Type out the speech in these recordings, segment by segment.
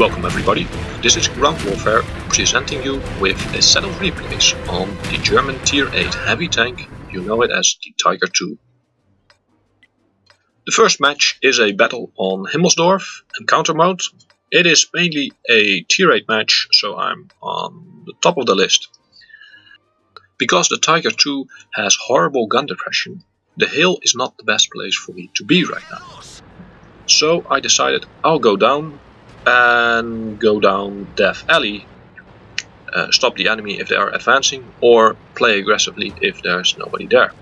Welcome everybody, this is Groundwarfare presenting you with a set of replays on the German Tier 8 heavy tank, you know it as the Tiger II. The first match is a battle on Hemelsdorf Encounter mode. It is mainly a Tier 8 match, so I'm on the top of the list. Because the Tiger II has horrible gun depression, the hill is not the best place for me to be right now. So I decided I'll go down Death Alley, stop the enemy if they are advancing, or play aggressively if there's nobody there.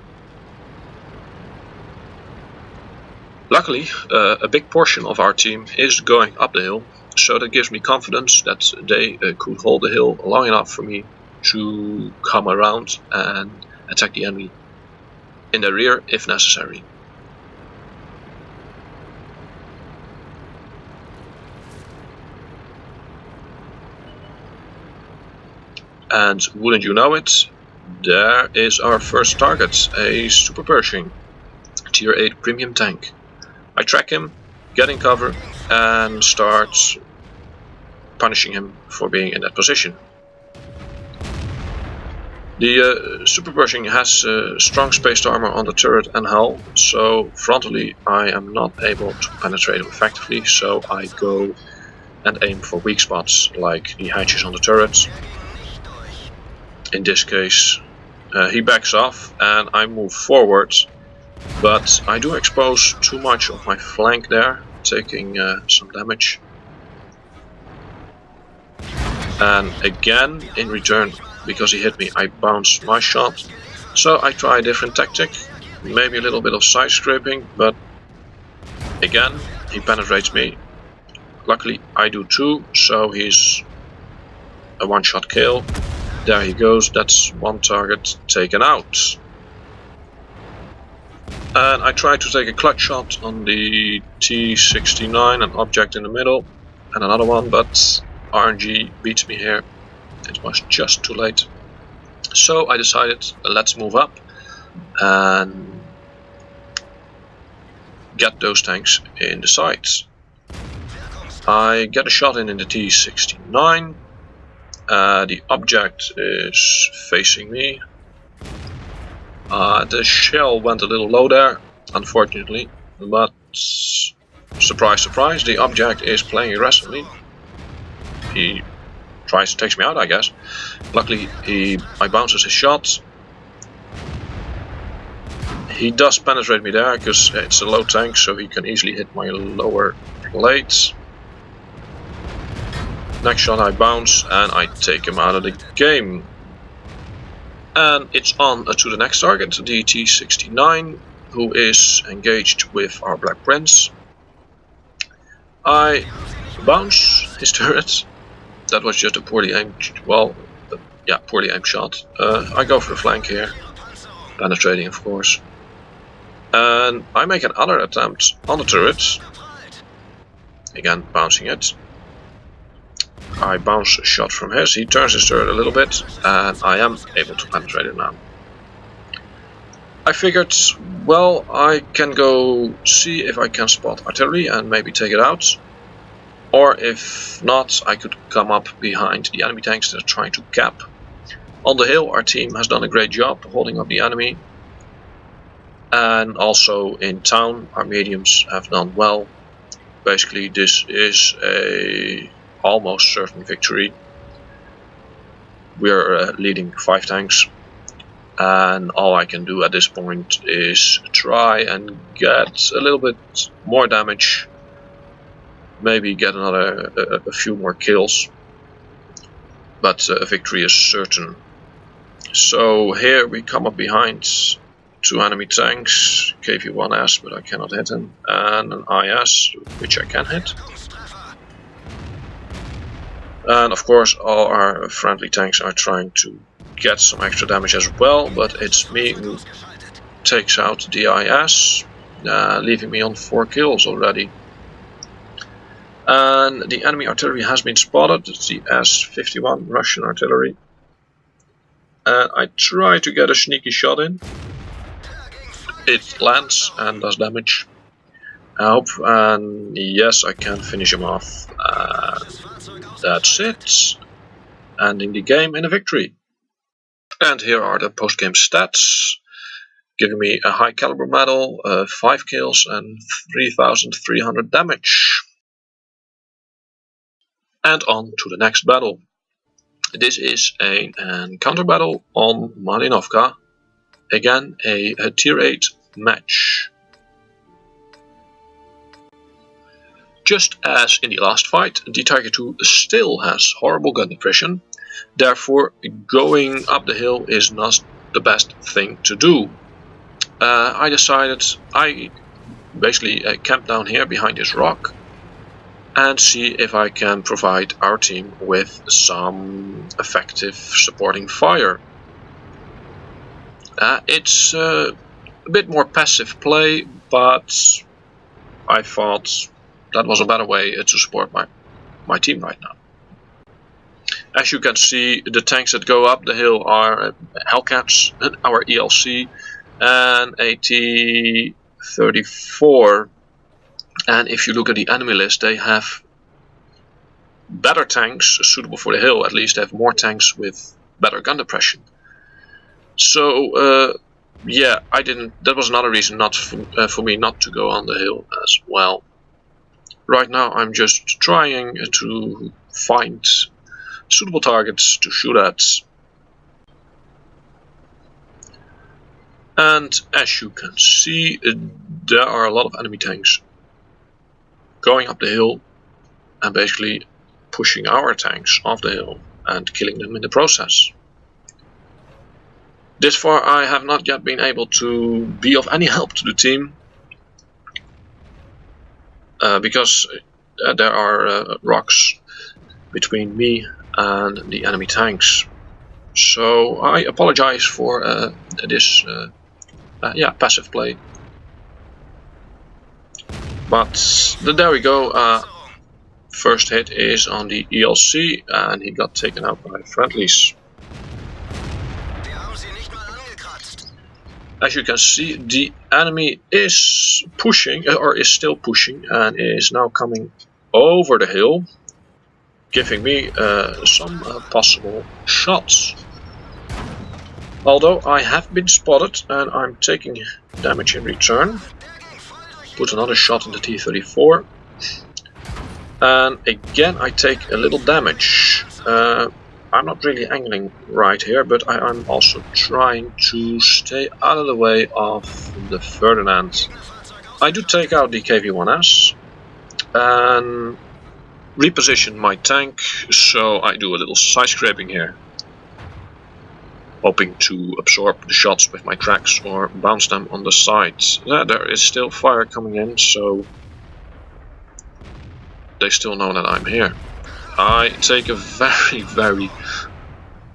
Luckily, a big portion of our team is going up the hill, so that gives me confidence that they could hold the hill long enough for me to come around and attack the enemy in the rear if necessary. And wouldn't you know it, there is our first target, a Super Pershing Tier 8 premium tank. I track him, get in cover, and start punishing him for being in that position. The Super Pershing has strong spaced armor on the turret and hull, so frontally I am not able to penetrate him effectively, so I go and aim for weak spots like the hatches on the turret. In this case, he backs off and I move forward, but I do expose too much of my flank there, taking some damage. And again, in return, because he hit me, I bounce my shot. So I try a different tactic, maybe a little bit of side scraping, but again, he penetrates me. Luckily, I do too, so he's a one-shot kill. There he goes, that's one target taken out. And I tried to take a clutch shot on the T69, an object in the middle, and another one, but RNG beats me here. It was just too late. So I decided, let's move up and get those tanks in the sights. I get a shot in the T69. The object is facing me. The shell went a little low there, unfortunately, but surprise, surprise, the object is playing aggressively. He tries to take me out, I guess. Luckily, I bounces his shot. He does penetrate me there because it's a low tank, so he can easily hit my lower plates. Next shot I bounce and I take him out of the game. And it's on to the next target, the T69, who is engaged with our Black Prince. I bounce his turret. That was just a poorly aimed, poorly aimed shot. I go for the flank here, penetrating of course. And I make another attempt on the turret. Again, bouncing it. I bounce a shot from his, he turns his turret a little bit, and I am able to penetrate it now. I figured, well, I can go see if I can spot artillery and maybe take it out. Or if not, I could come up behind the enemy tanks that are trying to cap. On the hill, our team has done a great job holding up the enemy. And also in town, our mediums have done well. Basically, this is a almost certain victory. We're leading 5 tanks, and all I can do at this point is try and get a little bit more damage, maybe get a few more kills, but a victory is certain. So here we come up behind 2 enemy tanks, KV-1S, but I cannot hit him, and an IS, which I can hit. And of course all our friendly tanks are trying to get some extra damage as well, but it's me who takes out the IS, leaving me on 4 kills already. And the enemy artillery has been spotted, it's the S-51 Russian artillery. And I try to get a sneaky shot in. It lands and does damage. Help, and yes, I can finish him off. That's it. Ending the game in a victory. And here are the post-game stats, giving me a high caliber medal, 5 kills and 3,300 damage. And on to the next battle. This is an encounter battle on Malinovka. Again, a tier 8 match. Just as in the last fight, the Tiger II still has horrible gun depression, therefore going up the hill is not the best thing to do. I decided I basically camp down here behind this rock and see if I can provide our team with some effective supporting fire. It's a bit more passive play, but I thought that was a better way to support my team right now. As you can see, the tanks that go up the hill are Hellcats, our ELC, and a T-34. And if you look at the enemy list, they have better tanks suitable for the hill. At least they have more tanks with better gun depression. So yeah, I didn't. That was another reason not for me not to go on the hill as well. Right now I'm just trying to find suitable targets to shoot at. And as you can see, there are a lot of enemy tanks going up the hill and basically pushing our tanks off the hill and killing them in the process. This far I have not yet been able to be of any help to the team. Because there are rocks between me and the enemy tanks. So I apologize for this yeah, passive play. But there we go. First hit is on the ELC and he got taken out by friendlies. As you can see, the enemy is pushing, or is still pushing, and is now coming over the hill, giving me some possible shots. Although I have been spotted and I'm taking damage in return. Put another shot in the T-34. And again I take a little damage. I'm not really angling right here, but I'm also trying to stay out of the way of the Ferdinand. I do take out the KV-1S and reposition my tank, so I do a little side scraping here, hoping to absorb the shots with my tracks or bounce them on the sides. There is still fire coming in, so they still know that I'm here. I take a very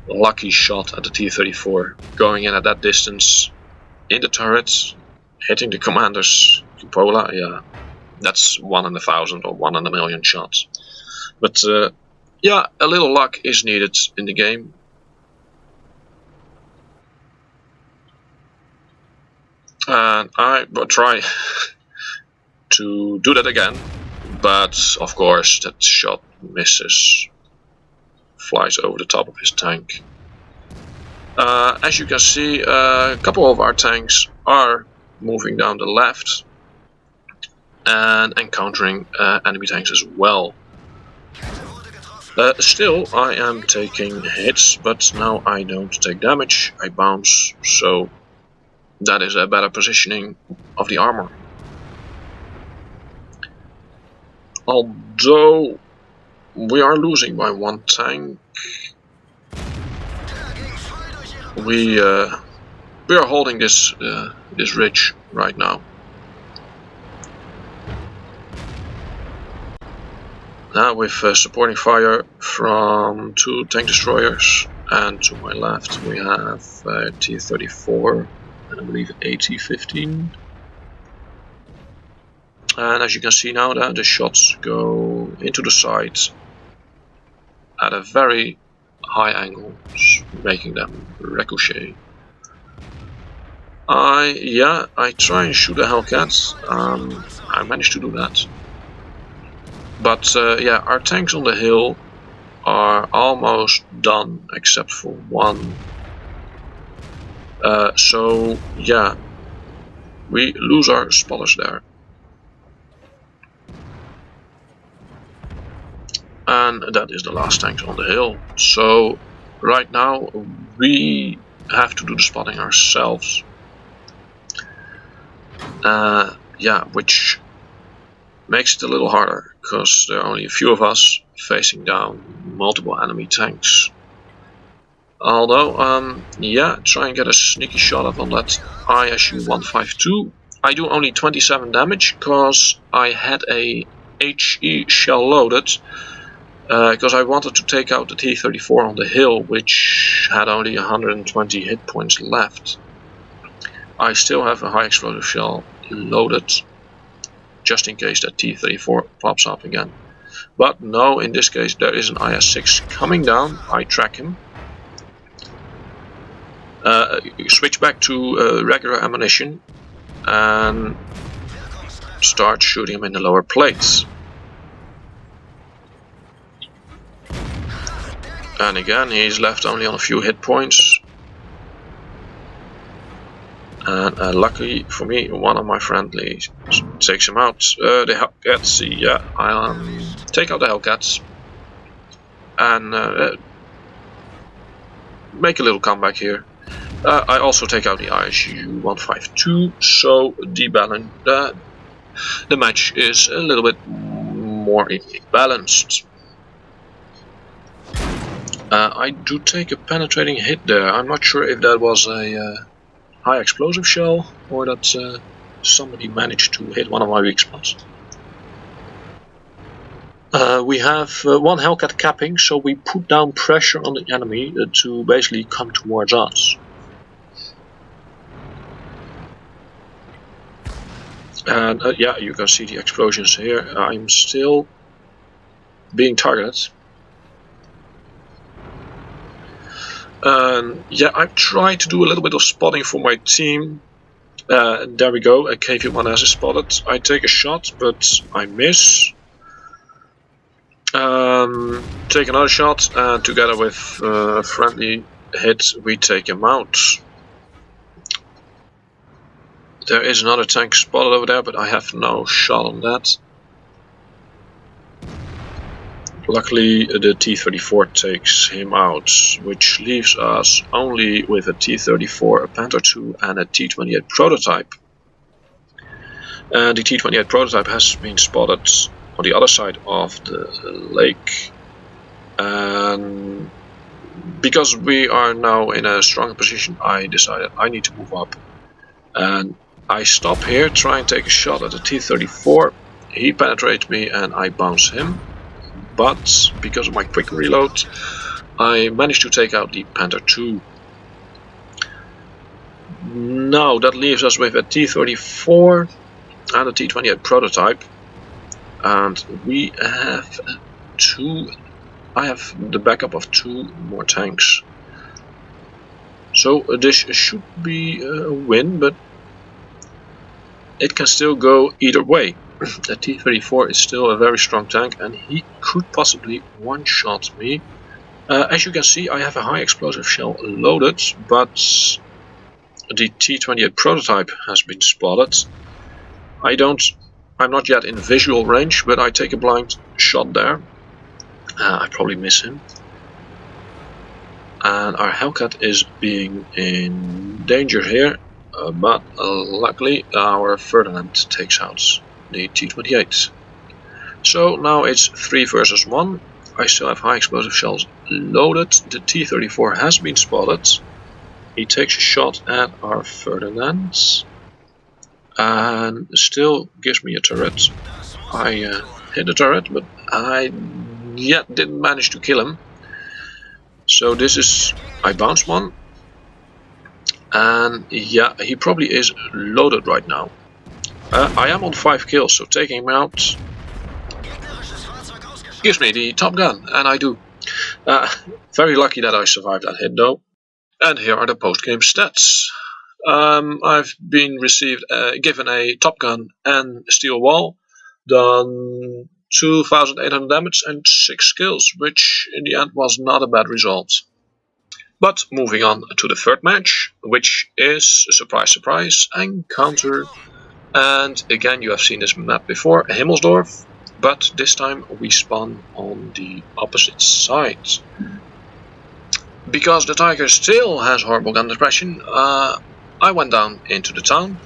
lucky shot at the T-34, going in at that distance, in the turret, hitting the commander's cupola. Yeah, that's 1 in 1,000 or 1 in a million shots. But yeah, a little luck is needed in the game. And I will try to do that again. But of course that shot misses, flies over the top of his tank. As you can see, a couple of our tanks are moving down the left and encountering enemy tanks as well. Still I am taking hits, but now I don't take damage, I bounce, so that is a better positioning of the armor. Although we are losing by 1 tank, we are holding this this ridge right now. Now with supporting fire from 2 tank destroyers, and to my left we have T-34 and I believe AT-15. And as you can see now, that the shots go into the sides at a very high angle, making them ricochet. I try and shoot a Hellcat. I managed to do that. But yeah, our tanks on the hill are almost done except for one. So yeah, we lose our spotters there. And that is the last tank on the hill. So right now we have to do the spotting ourselves. Yeah, which makes it a little harder because there are only a few of us facing down multiple enemy tanks. Although, yeah, try and get a sneaky shot up on that ISU-152. I do only 27 damage because I had a HE shell loaded. Because I wanted to take out the T-34 on the hill, which had only 120 hit points left. I still have a high explosive shell loaded, just in case that T-34 pops up again. But no, in this case there is an IS-6 coming down. I track him. Switch back to regular ammunition and start shooting him in the lower plates. And again, he's left only on a few hit points. And luckily for me, one of my friendlies takes him out. The Hellcats, yeah, I take out the Hellcats and make a little comeback here. I also take out the ISU-152, so the match is a little bit more balanced. I do take a penetrating hit there. I'm not sure if that was a high explosive shell or that somebody managed to hit one of my weak spots. We have one Hellcat capping, so we put down pressure on the enemy to basically come towards us. And yeah, you can see the explosions here. I'm still being targeted. Yeah, I've tried to do a little bit of spotting for my team. There we go, a KV-1S is spotted. I take a shot, but I miss. Take another shot, and together with a friendly hit, we take him out. There is another tank spotted over there, but I have no shot on that. Luckily, the T-34 takes him out, which leaves us only with a T-34, a Panther II, and a T-28 prototype. And the T-28 prototype has been spotted on the other side of the lake. And because we are now in a stronger position, I decided I need to move up. And I stop here, try and take a shot at the T-34. He penetrates me and I bounce him. But because of my quick reload, I managed to take out the Panther II. Now that leaves us with a T-34 and a T-28 prototype. And we have I have the backup of 2 more tanks. So this should be a win, but it can still go either way. The T-34 is still a very strong tank and he could possibly one-shot me. As you can see, I have a high explosive shell loaded, but the T-28 prototype has been spotted. I'm not yet in visual range, but I take a blind shot there. I probably miss him. And our Hellcat is being in danger here, but luckily our Ferdinand takes out the T-28. So now it's 3 versus 1. I still have high explosive shells loaded. The T-34 has been spotted. He takes a shot at our Ferdinand and still gives me a turret. I hit the turret, but I yet didn't manage to kill him. So this is, I bounced one, and yeah, he probably is loaded right now. I am on 5 kills, so taking him out gives me the top gun, and I do. Very lucky that I survived that hit though. And here are the post-game stats. I've been given a top gun and steel wall, done 2,800 damage and 6 kills, which in the end was not a bad result. But moving on to the third match, which is, surprise surprise, Encounter. And again, you have seen this map before, Himmelsdorf, but this time we spawn on the opposite side. Because the Tiger still has horrible gun depression, I went down into the town,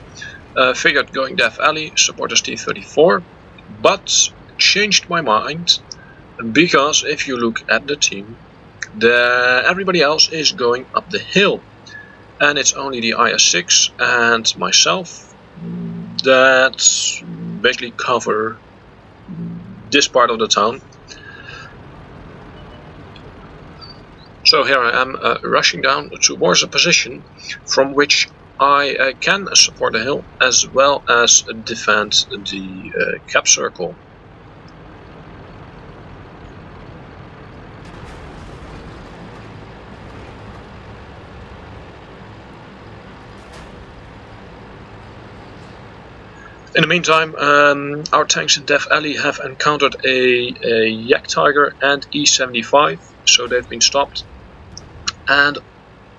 figured going Death Alley, supporters T-34, but changed my mind, because if you look at the team, everybody else is going up the hill, and it's only the IS-6 and myself that basically cover this part of the town. So here I am rushing down towards a position from which I can support the hill as well as defend the cap circle. In the meantime, our tanks in Death Alley have encountered a Yak Tiger and E75, so they've been stopped. And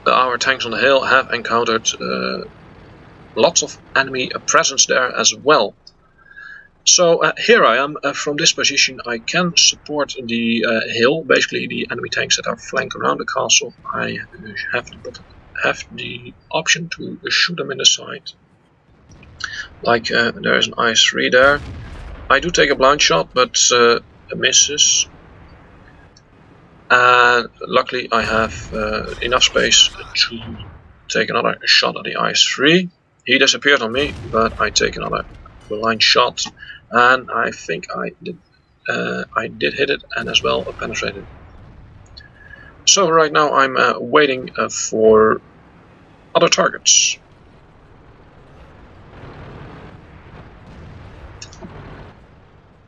our tanks on the hill have encountered lots of enemy presence there as well. So here I am from this position. I can support the hill, basically the enemy tanks that are flanked around the castle. I have the option to shoot them in the side. Like there is an IS-3 there. I do take a blind shot, but misses. And luckily I have enough space to take another shot at the IS-3. He disappeared on me, but I take another blind shot, and I think I did hit it and as well penetrated. So right now I'm waiting for other targets.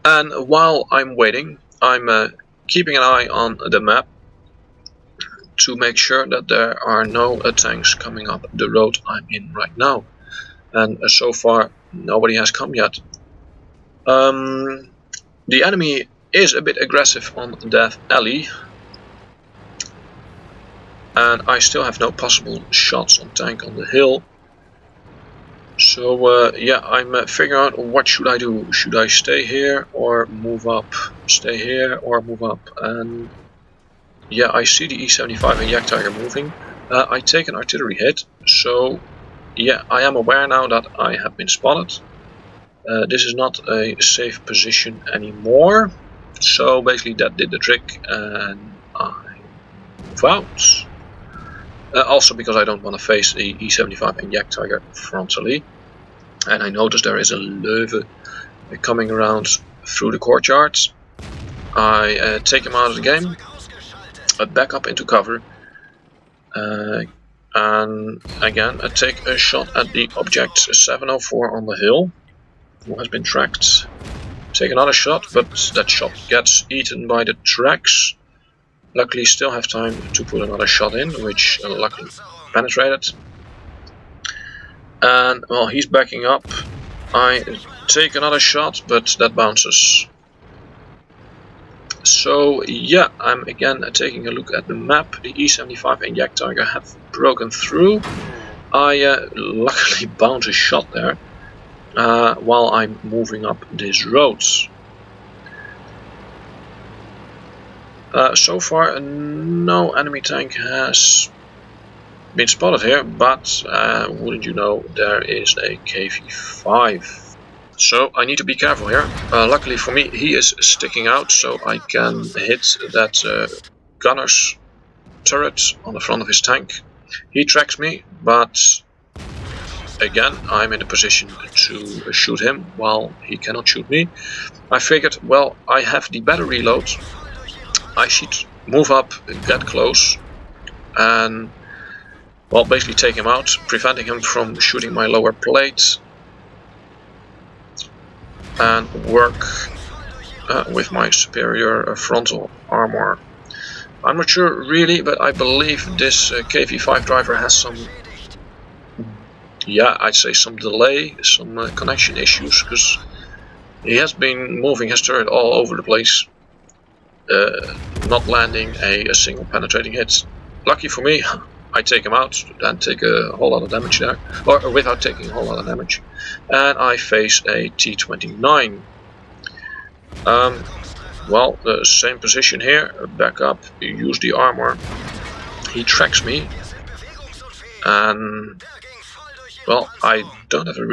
And while I'm waiting, I'm keeping an eye on the map to make sure that there are no tanks coming up the road I'm in right now. And so far nobody has come yet. The enemy is a bit aggressive on Death Alley, and I still have no possible shots on tank on the hill. So yeah, I'm figuring out what should I do. Should I stay here or move up? Stay here or move up? And yeah, I see the E75 and Yak Tiger moving. I take an artillery hit, so yeah, I am aware now that I have been spotted. This is not a safe position anymore, so basically that did the trick, and I move out. Also because I don't want to face the E75 and Yak Tiger frontally. And I notice there is a Löwe coming around through the courtyard. I take him out of the game, back up into cover, and again I take a shot at the object 704 on the hill, who has been tracked. Take another shot, but that shot gets eaten by the tracks. Luckily still have time to put another shot in, which luckily penetrated. And well, he's backing up. I take another shot, but that bounces. So yeah, I'm again taking a look at the map. The E75 and Yak Tiger have broken through. I luckily bounce a shot there while I'm moving up this road. So far no enemy tank has been spotted here, but wouldn't you know, there is a KV-5. So I need to be careful here. Luckily for me, he is sticking out, so I can hit that gunner's turret on the front of his tank. He tracks me, but again I'm in a position to shoot him while he cannot shoot me. I figured, well, I have the better reload. I should move up, get close, and well, basically take him out, preventing him from shooting my lower plate, and work with my superior frontal armor. I'm not sure really, but I believe this KV-5 driver has some yeah, I'd say some delay, some connection issues, because he has been moving his turret all over the place, not landing a single penetrating hit. Lucky for me, I take him out and take a whole lot of damage there, or without taking a whole lot of damage, and I face a T-29. Well, the same position here, back up, use the armor. He tracks me, and well, I don't have a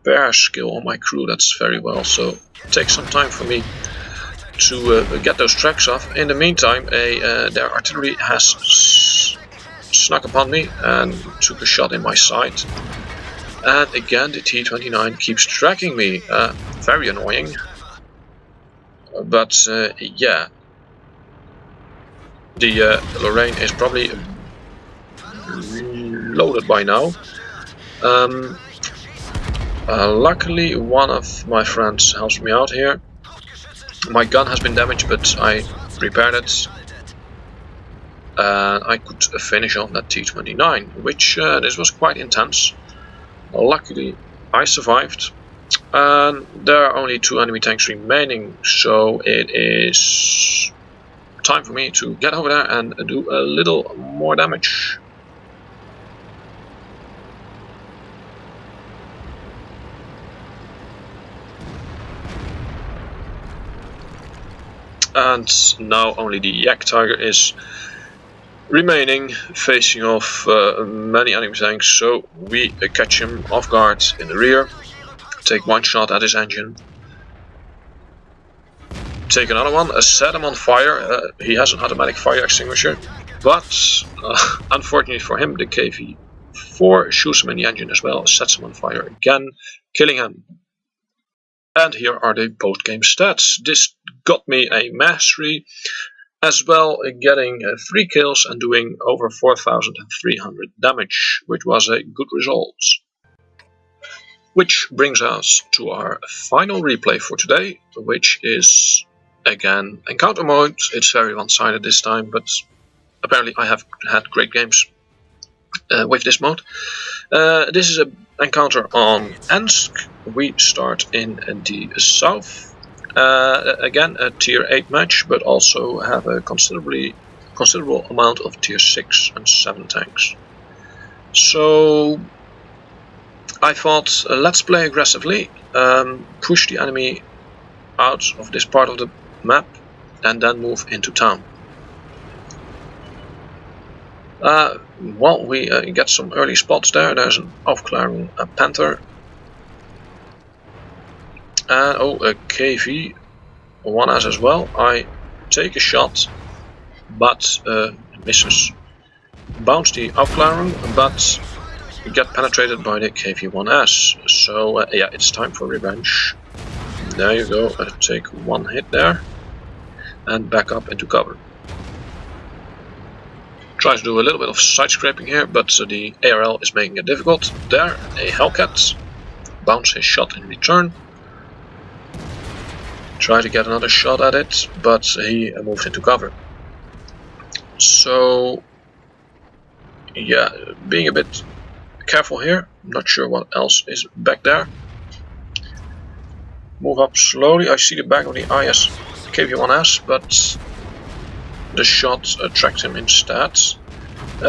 repair skill on my crew, that's very well, so it takes some time for me to get those tracks off. In the meantime, their artillery has snuck upon me and took a shot in my side. And again, the T-29 keeps tracking me, very annoying. But yeah, the Lorraine is probably loaded by now. Luckily, one of my friends helps me out here. My gun has been damaged, but I repaired it, and I could finish off that T-29, which this was quite intense. Luckily, I survived, and there are only 2 enemy tanks remaining, so it is time for me to get over there and do a little more damage. And now only the Yak-Tiger is remaining, facing off many enemy tanks, so we catch him off guard in the rear, take one shot at his engine, take another one, set him on fire. He has an automatic fire extinguisher, but unfortunately for him, the KV-4 shoots him in the engine as well, sets him on fire again, killing him. And here are the post-game stats. This got me a mastery, as well getting 3 kills and doing over 4,300 damage, which was a good result. Which brings us to our final replay for today, which is again encounter mode. It's very one-sided this time, but apparently I have had great games with this mode. This is an encounter on Ensk. We start in the south. Again, a tier 8 match, but also have a considerable amount of tier 6 and 7 tanks. So I thought, let's play aggressively, push the enemy out of this part of the map, and then move into town. Well, we get some early spots there. There's an Aufklärung Panther. And oh, a KV-1S as well. I take a shot, but misses. Bounce the Aufklärung, but get penetrated by the KV-1S. So yeah, it's time for revenge. There you go. Take one hit there, and back up into cover. Try to do a little bit of side scraping here, but the ARL is making it difficult. There, a Hellcat. Bounce his shot in return. Try to get another shot at it, but he moved into cover. So yeah, being a bit careful here. Not sure what else is back there. Move up slowly. I see the back of the IS KV-1S, but the shot tracked him instead.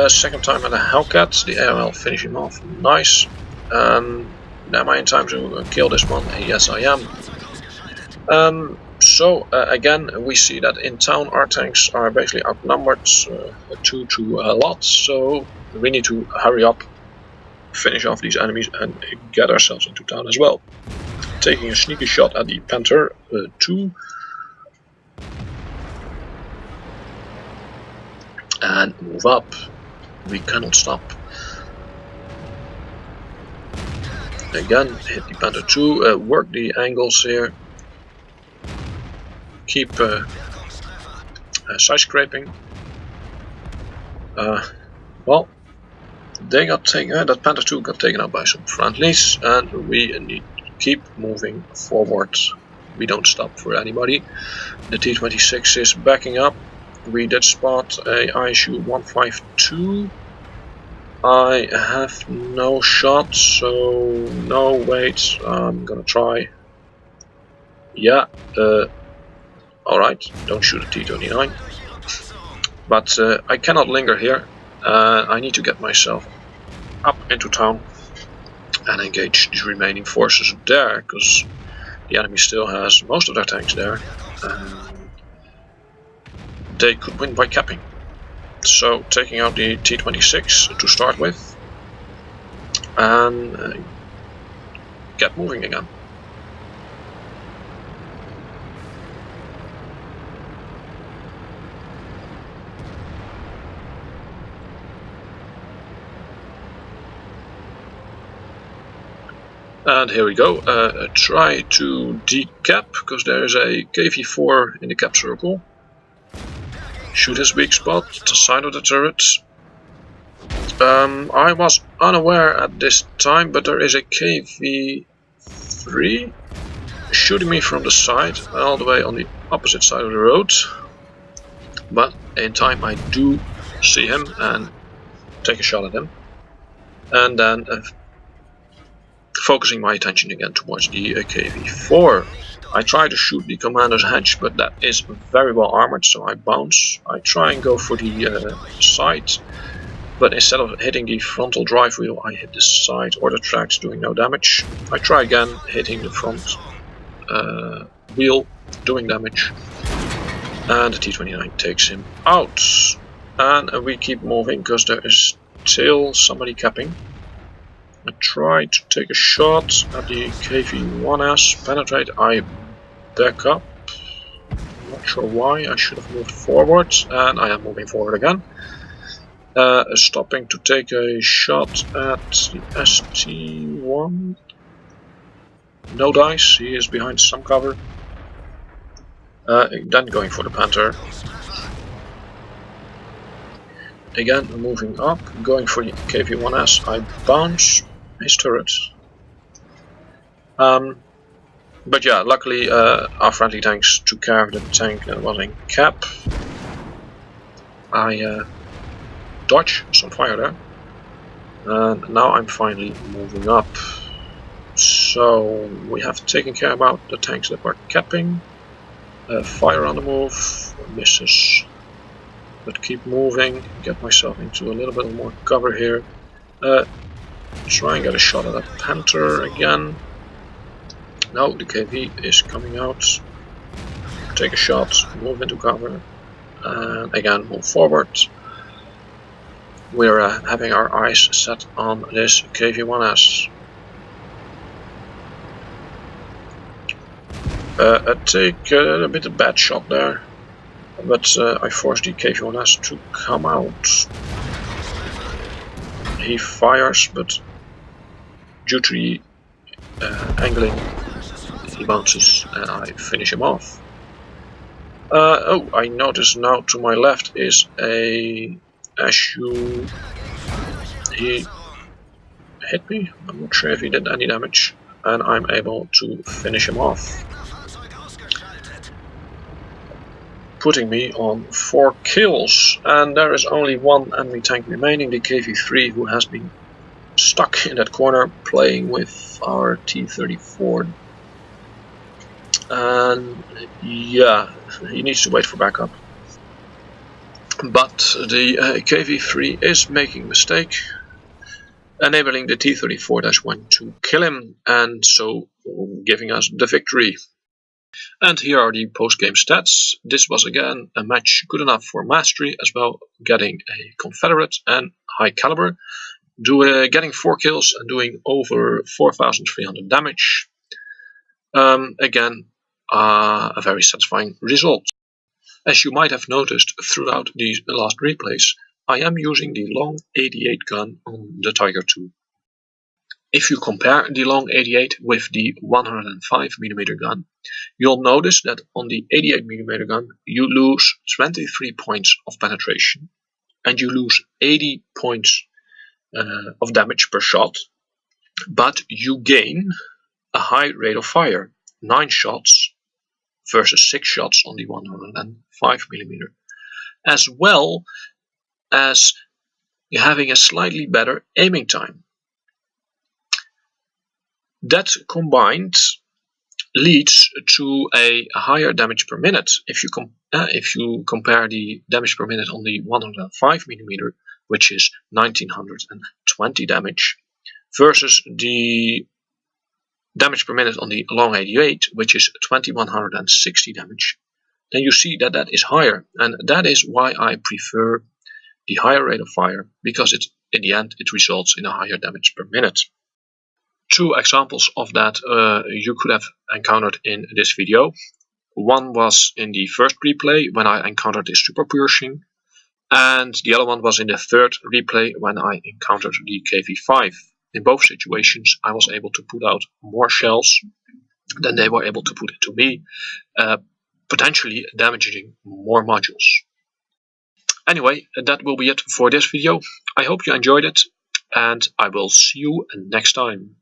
Second time at a Hellcat, the ARL finish him off. Nice. Am I in time to kill this one? Yes, I am. So again, we see that in town our tanks are basically outnumbered 2 to a lot, so we need to hurry up, finish off these enemies and get ourselves into town as well. Taking a sneaky shot at the Panther 2. And move up. We cannot stop. Again, hit the Panther 2, work the angles here. Keep side scraping. Well, they got taken. That Panther 2 got taken out by some friendlies, and we need to keep moving forward. We don't stop for anybody. The T-26 is backing up. We did spot a ISU 152. I have no shot, so no, wait, I'm gonna try. Yeah, alright, don't shoot a T-29. But I cannot linger here. I need to get myself up into town and engage the remaining forces there, because the enemy still has most of their tanks there. They could win by capping. So taking out the T-26 to start with, and get moving again. And here we go. Try to decap, because there is a KV-4 in the cap circle. Shoot his weak spot, the side of the turret. I was unaware at this time, but there is a KV-3 shooting me from the side, all the way on the opposite side of the road. But in time I do see him and take a shot at him. And then focusing my attention again towards the KV-4. I try to shoot the commander's hedge, but that is very well armored, so I bounce. I try and go for the side, but instead of hitting the frontal drive wheel, I hit the side or the tracks, doing no damage. I try again, hitting the front wheel, doing damage, and the T-29 takes him out. And we keep moving, because there is still somebody capping. I try to take a shot at the KV-1S, penetrate, I back up. I'm not sure why, I should have moved forward, and I am moving forward again. Stopping to take a shot at the ST-1. No dice, he is behind some cover. Then going for the Panther. Again, moving up, going for the KV-1S, I bounce his turret. But yeah, luckily our friendly tanks took care of the tank that was in cap. I dodge some fire there. And now I'm finally moving up. So we have taken care about the tanks that were capping. Fire on the move, misses. But keep moving, get myself into a little bit more cover here. Try and get a shot at that Panther again. No, the KV is coming out. Take a shot, move into cover, and again move forward. We're having our eyes set on this KV-1S. I take a bit of bad shot there, but I forced the KV-1S to come out. He fires, but due to the angling, he bounces and I finish him off. Oh, I notice now to my left is a SU. He hit me, I'm not sure if he did any damage, and I'm able to finish him off, putting me on 4 kills. And there is only one enemy tank remaining, the KV-3, who has been stuck in that corner playing with our T-34. And yeah, he needs to wait for backup. But the KV-3 is making a mistake, enabling the T-34-1 to kill him, and so giving us the victory. And here are the post-game stats. This was again a match good enough for mastery, as well getting a Confederate and high caliber, getting 4 kills and doing over 4,300 damage. Again, a very satisfying result. As you might have noticed throughout these last replays, I am using the long 88 gun on the Tiger II. If you compare the long 88 with the 105mm gun, you'll notice that on the 88mm gun you lose 23 points of penetration and you lose 80 points of damage per shot, but you gain a high rate of fire, 9 shots versus 6 shots on the 105mm, as well as you're having a slightly better aiming time. That combined leads to a higher damage per minute. If you compare the damage per minute on the 105mm, which is 1920 damage, versus the damage per minute on the long 88, which is 2160 damage, then you see that that is higher, and that is why I prefer the higher rate of fire, because in the end it results in a higher damage per minute. Two examples of that you could have encountered in this video. One was in the first replay when I encountered the super piercing, and the other one was in the third replay when I encountered the KV5. In both situations I was able to put out more shells than they were able to put into me, potentially damaging more modules. Anyway, that will be it for this video. I hope you enjoyed it, and I will see you next time.